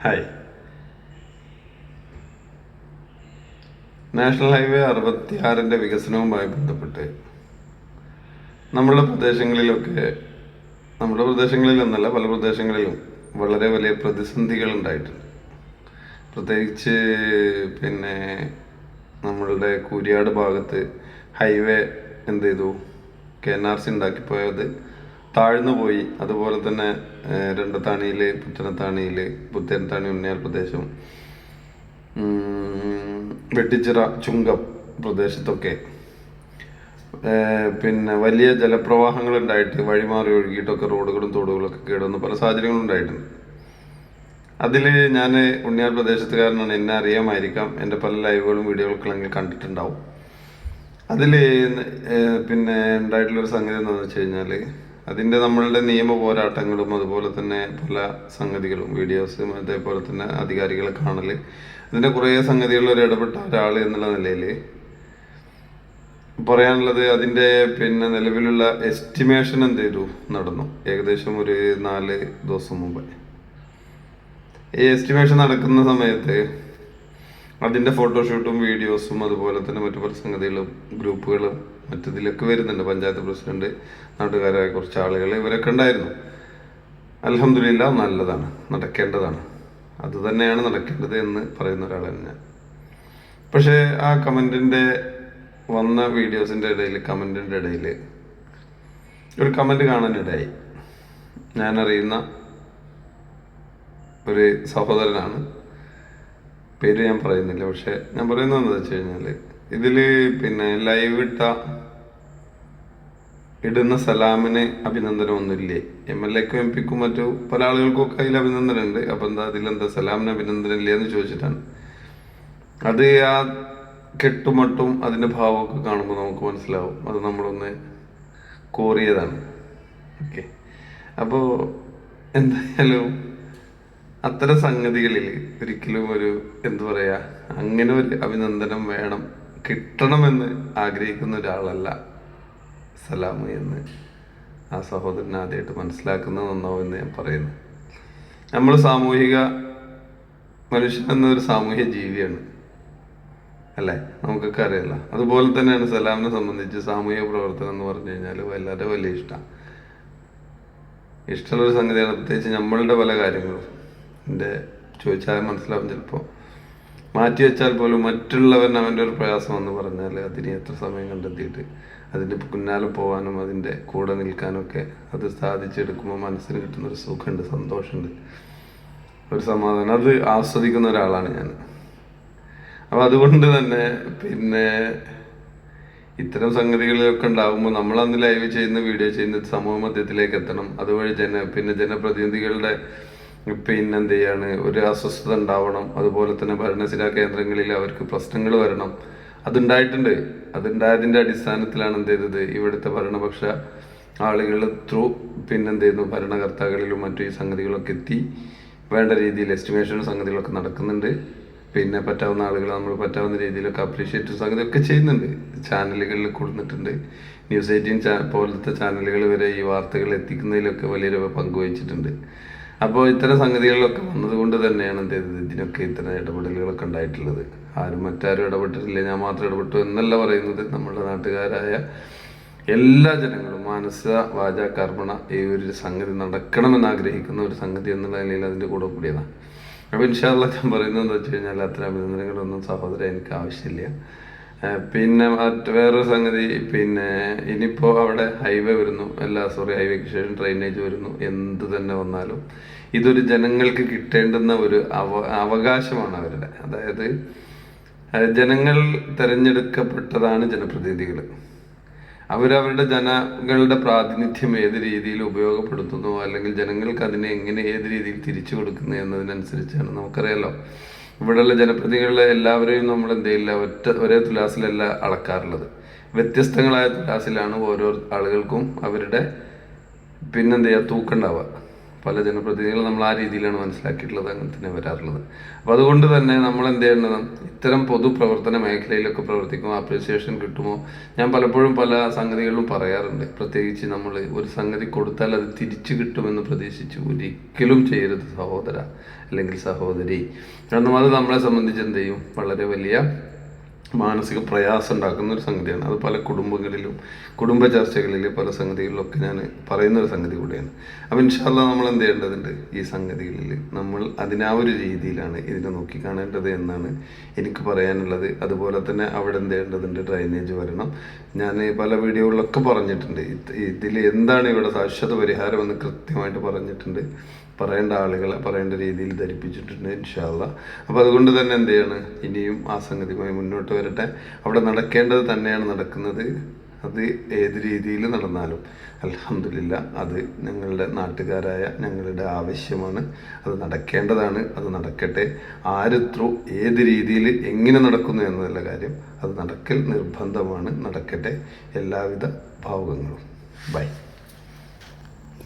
Hi. National highway 66 വികസനവുമായി ബന്ധപ്പെട്ട് നമ്മുടെ പ്രദേശങ്ങളിലൊക്കെ, നമ്മുടെ പ്രദേശങ്ങളിലൊന്നല്ല പല പ്രദേശങ്ങളിലും വളരെ വലിയ പ്രതിസന്ധികൾ ഉണ്ടായിട്ടുണ്ട്. പ്രത്യേകിച്ച് നമ്മളുടെ കൂരിയാട് ഭാഗത്ത് ഹൈവേ എന്ത് ചെയ്തു, KNRC ഉണ്ടാക്കിപ്പോയത് താഴ്ന്നു പോയി. അതുപോലെ തന്നെ രണ്ടത്താണിയിൽ, പുത്തനത്താണി ഉണ്ണിയാൽ പ്രദേശം, വെട്ടിച്ചിറ ചുങ്കം പ്രദേശത്തൊക്കെ വലിയ ജലപ്രവാഹങ്ങൾ ഉണ്ടായിട്ട് വഴിമാറി ഒഴുകിയിട്ടൊക്കെ റോഡുകളും തോടുകളൊക്കെ കേടുവന്ന പല സാഹചര്യങ്ങളും ഉണ്ടായിട്ടുണ്ട്. അതിൽ ഞാൻ ഉണ്ണിയാൽ പ്രദേശത്തുകാരനാണ്, എന്നെ അറിയാമായിരിക്കാം, എൻ്റെ പല ലൈവുകളും വീഡിയോകളൊക്കെ കണ്ടിട്ടുണ്ടാവും. അതിൽ ഉണ്ടായിട്ടുള്ളൊരു സംഗതി എന്താണെന്ന് വെച്ച് കഴിഞ്ഞാൽ, അതിൻ്റെ നമ്മളുടെ നിയമ പോരാട്ടങ്ങളും അതുപോലെ തന്നെ പല സംഗതികളും വീഡിയോസും അതേപോലെ തന്നെ അധികാരികളെ കാണൽ, അതിൻ്റെ കുറേ സംഗതികളിൽ ഒരു ഇടപെട്ട ഒരാൾ എന്നുള്ള നിലയിൽ പറയാനുള്ളത്, അതിൻ്റെ നിലവിലുള്ള എസ്റ്റിമേഷൻ എന്ത് ചെയ്തു നടന്നു ഏകദേശം ഒരു 4 ദിവസം മുമ്പ്. ഈ എസ്റ്റിമേഷൻ നടക്കുന്ന സമയത്ത് അതിൻ്റെ ഫോട്ടോഷൂട്ടും വീഡിയോസും അതുപോലെ തന്നെ മറ്റു പല സംഗതികളും ഗ്രൂപ്പുകളും മറ്റതിലൊക്കെ വരുന്നുണ്ട്. പഞ്ചായത്ത് പ്രസിഡന്റ്, നാട്ടുകാരായ കുറച്ച് ആളുകൾ, ഇവരൊക്കെ ഉണ്ടായിരുന്നു. അൽഹംദുലില്ലാ, നല്ലതാണ്, നടക്കേണ്ടതാണ്, അത് തന്നെയാണ് നടക്കേണ്ടത് എന്ന് പറയുന്ന ഒരാളാണ് ഞാൻ. പക്ഷേ ആ കമൻറ്റിൻ്റെ വന്ന വീഡിയോസിൻ്റെ ഇടയിൽ, കമൻറ്റിൻ്റെ ഇടയിൽ ഒരു കമൻറ്റ് കാണാനിടയായി. ഞാനറിയുന്ന ഒരു സഹോദരനാണ്, പേര് ഞാൻ പറയുന്നില്ല. പക്ഷെ ഞാൻ പറയുന്നത് എന്താ വെച്ച് കഴിഞ്ഞാൽ, ഇതിൽ ലൈവ് ഇടുന്ന സലാമിന് അഭിനന്ദനമൊന്നുമില്ലേ? MLAക്കും MP ക്കും മറ്റു പല ആളുകൾക്കും ഒക്കെ അതിൽ അഭിനന്ദനമുണ്ട്. അപ്പം എന്താ അതിലെന്താ സലാമിന് അഭിനന്ദനം ഇല്ലേ എന്ന് ചോദിച്ചിട്ടാണ്. അത് ആ കെട്ടുമട്ടും അതിൻ്റെ ഭാവമൊക്കെ കാണുമ്പോൾ നമുക്ക് മനസ്സിലാവും അത് നമ്മളൊന്ന് കോറിയതാണ്. ഓക്കെ, അപ്പോൾ എന്തായാലും അത്തരം സംഗതികളിൽ ഒരിക്കലും ഒരു എന്താ പറയുക, അങ്ങനെ ഒരു അഭിനന്ദനം വേണം, കിട്ടണമെന്ന് ആഗ്രഹിക്കുന്ന ഒരാളല്ല സലാം എന്ന് ആ സഹോദരൻ ആദ്യമായിട്ട് മനസ്സിലാക്കുന്നത് നന്നാവുമെന്ന് ഞാൻ പറയുന്നു. നമ്മൾ മനുഷ്യൻ എന്നൊരു സാമൂഹ്യ ജീവിയാണ് അല്ലേ, നമുക്കൊക്കെ അറിയാലോ. അതുപോലെ തന്നെയാണ് സലാമിനെ സംബന്ധിച്ച് സാമൂഹിക പ്രവർത്തനം എന്ന് പറഞ്ഞു കഴിഞ്ഞാൽ വളരെ വലിയ ഇഷ്ടമുള്ളൊരു സംഗതിയാണ്. പ്രത്യേകിച്ച് നമ്മളുടെ പല കാര്യങ്ങളും ചോദിച്ചാൽ മനസ്സിലാവും. ചിലപ്പോൾ മാറ്റി വെച്ചാൽ പോലും മറ്റുള്ളവൻ അവൻ്റെ ഒരു പ്രയാസം എന്ന് പറഞ്ഞാൽ അതിന് എത്ര സമയം കണ്ടെത്തിയിട്ട് അതിൻ്റെ പിന്നാലെ പോകാനും അതിൻ്റെ കൂടെ നിൽക്കാനും ഒക്കെ അത് സാധിച്ചെടുക്കുമ്പോൾ മനസ്സിന് കിട്ടുന്നൊരു സുഖമുണ്ട്, സന്തോഷമുണ്ട്, ഒരു സമാധാനം, അത് ആസ്വദിക്കുന്ന ഒരാളാണ് ഞാൻ. അപ്പോൾ അതുകൊണ്ട് തന്നെ ഇത്തരം സംഗതികളൊക്കെ ഉണ്ടാകുമ്പോൾ നമ്മൾ അന്ന് ലൈവ് ചെയ്യുന്ന, വീഡിയോ ചെയ്യുന്ന സമൂഹ മധ്യത്തിലേക്ക് എത്തണം. അതുവഴി ജനപ്രതിനിധികളുടെ എന്ത് ചെയ്യാണ്, ഒരു അസ്വസ്ഥത ഉണ്ടാവണം. അതുപോലെ തന്നെ ഭരണസിരാ കേന്ദ്രങ്ങളിൽ അവർക്ക് പ്രശ്നങ്ങൾ വരണം. അതുണ്ടായിട്ടുണ്ട്. അതുണ്ടായതിൻ്റെ അടിസ്ഥാനത്തിലാണ് എന്ത് ചെയ്തത്, ഇവിടുത്തെ ഭരണപക്ഷ ആളുകൾ ത്രൂ എന്ത് ചെയ്യുന്നു, ഭരണകർത്താക്കളിലും മറ്റു ഈ സംഗതികളൊക്കെ എത്തി വേണ്ട രീതിയിൽ എസ്റ്റിമേഷൻ സംഗതികളൊക്കെ നടക്കുന്നുണ്ട്. പറ്റാവുന്ന ആളുകൾ നമ്മൾ പറ്റാവുന്ന രീതിയിലൊക്കെ അപ്രീഷിയേറ്റ് സംഗതിയൊക്കെ ചെയ്യുന്നുണ്ട്. ചാനലുകളിൽ കൊടുത്തിട്ടുണ്ട്. ന്യൂസ് 18 പോലത്തെ ചാനലുകൾ വരെ ഈ വാർത്തകൾ എത്തിക്കുന്നതിലൊക്കെ വലിയൊരു പങ്കുവഹിച്ചിട്ടുണ്ട്. അപ്പോൾ ഇത്തരം സംഗതികളിലൊക്കെ വന്നതുകൊണ്ട് തന്നെയാണ് എന്ത് ചെയ്തത്, ഇതിനൊക്കെ ഇത്തരം ഇടപെടലുകളൊക്കെ ഉണ്ടായിട്ടുള്ളത്. മറ്റാരും ഇടപെട്ടിട്ടില്ല, ഞാൻ മാത്രം ഇടപെട്ടു എന്നല്ല പറയുന്നത്. നമ്മുടെ നാട്ടുകാരായ എല്ലാ ജനങ്ങളും മനസ്സ വാച കർമ്മണ ഈ ഒരു സംഗതി നടക്കണമെന്ന് ആഗ്രഹിക്കുന്ന ഒരു സംഗതി എന്നുള്ള നിലയിൽ അതിൻ്റെ കൂടെ കൂടിയതാണ്. അപ്പോൾ ഇൻഷാ അല്ലാഹ് ഞാൻ പറയുന്നത് എന്താ വെച്ച് കഴിഞ്ഞാൽ, അത്തരം അഭിനന്ദനങ്ങളൊന്നും സഹോദരൻ എനിക്ക് ആവശ്യമില്ല. വേറൊരു സംഗതി, ഇനിയിപ്പോൾ അവിടെ ഹൈവേ വരുന്നു, ഹൈവേക്ക് ശേഷം ഡ്രെയിനേജ് വരുന്നു. എന്ത് തന്നെ വന്നാലും ഇതൊരു ജനങ്ങൾക്ക് കിട്ടേണ്ടുന്ന ഒരു അവകാശമാണ് അവരുടെ. അതായത് ജനങ്ങൾ തിരഞ്ഞെടുക്കപ്പെട്ടതാണ് ജനപ്രതിനിധികൾ. അവരവരുടെ ജനങ്ങളുടെ പ്രാതിനിധ്യം ഏത് രീതിയിൽ ഉപയോഗപ്പെടുത്തുന്നു, അല്ലെങ്കിൽ ജനങ്ങൾക്ക് അതിനെ എങ്ങനെ ഏത് രീതിയിൽ തിരിച്ചു കൊടുക്കുന്നു എന്നതിനനുസരിച്ചാണ്. നമുക്കറിയാലോ, ഇവിടെയുള്ള ജനപ്രതിനിധികളെ എല്ലാവരെയും നമ്മൾ എന്ത് ചെയ്യില്ല, ഒരേ തുലാസിലല്ല അളക്കാറുള്ളത്. വ്യത്യസ്തങ്ങളായ തുലാസിലാണ് ഓരോ ആളുകൾക്കും അവരുടെ തൂക്കുണ്ടാവുക. പല ജനപ്രതിനിധികളും നമ്മൾ ആ രീതിയിലാണ് മനസ്സിലാക്കിയിട്ടുള്ളത്, അങ്ങനെ തന്നെ വരാറുള്ളത്. അപ്പോൾ അതുകൊണ്ട് തന്നെ നമ്മൾ എന്ത് ചെയ്യണം, ഇത്തരം പൊതുപ്രവർത്തന മേഖലയിലൊക്കെ പ്രവർത്തിക്കുമ്പോൾ അപ്രീസിയേഷൻ കിട്ടുമോ, ഞാൻ പലപ്പോഴും പല സംഗതികളിലും പറയാറുണ്ട്. പ്രത്യേകിച്ച് നമ്മൾ ഒരു സംഗതി കൊടുത്താൽ അത് തിരിച്ചു കിട്ടുമെന്ന് പ്രതീക്ഷിച്ച് ഒരിക്കലും ചെയ്യരുത് സഹോദര അല്ലെങ്കിൽ സഹോദരി. കാരണം അത് നമ്മളെ സംബന്ധിച്ച് എന്ത് ചെയ്യും, വളരെ വലിയ മാനസിക പ്രയാസം ഉണ്ടാക്കുന്ന ഒരു സംഗതിയാണ്. അത് പല കുടുംബങ്ങളിലും കുടുംബ ചർച്ചകളിൽ പല സംഗതികളിലൊക്കെ ഞാൻ പറയുന്ന ഒരു സംഗതി കൂടിയാണ്. അപ്പോൾ ഇൻഷാ അല്ലാഹ് നമ്മൾ എന്ത് ചെയ്യേണ്ടതുണ്ട്, ഈ സംഗതികളിൽ നമ്മൾ അതിനാ ഒരു രീതിയിലാണ് ഇതിനെ നോക്കിക്കാണേണ്ടത് എന്നാണ് എനിക്ക് പറയാനുള്ളത്. അതുപോലെ തന്നെ അവിടെ എന്ത് ചെയ്യേണ്ടതുണ്ട്, ഡ്രൈനേജ് വരണം. ഞാൻ പല വീഡിയോകളിലൊക്കെ പറഞ്ഞിട്ടുണ്ട്, ഇതിൽ എന്താണ് ഇവിടെ ശാശ്വത പരിഹാരം എന്ന് കൃത്യമായിട്ട് പറഞ്ഞിട്ടുണ്ട്. പറയേണ്ട ആളുകളെ പറയേണ്ട രീതിയിൽ ധരിപ്പിച്ചിട്ടുണ്ട് ഇൻഷാ അല്ലാഹ്. അപ്പോൾ അതുകൊണ്ട് തന്നെ എന്ത് ചെയ്യാണ്, ഇനിയും ആ സംഗതിയുമായി മുന്നോട്ട് വരട്ടെ. അവിടെ നടക്കേണ്ടത് തന്നെയാണ് നടക്കുന്നത്. അത് ഏത് രീതിയിൽ നടന്നാലും അൽഹംദുലില്ലാ അത് ഞങ്ങളുടെ നാട്ടുകാരായ ഞങ്ങളുടെ ആവശ്യമാണ്. അത് നടക്കേണ്ടതാണ്. അത് നടക്കട്ടെ. ആര് ത്രൂ ഏത് രീതിയിൽ എങ്ങനെ നടക്കുന്നു എന്നതല്ല കാര്യം, അത് നടക്കൽ നിർബന്ധമാണ്. നടക്കട്ടെ. എല്ലാവിധ ഭാവുകങ്ങളും. ബൈ.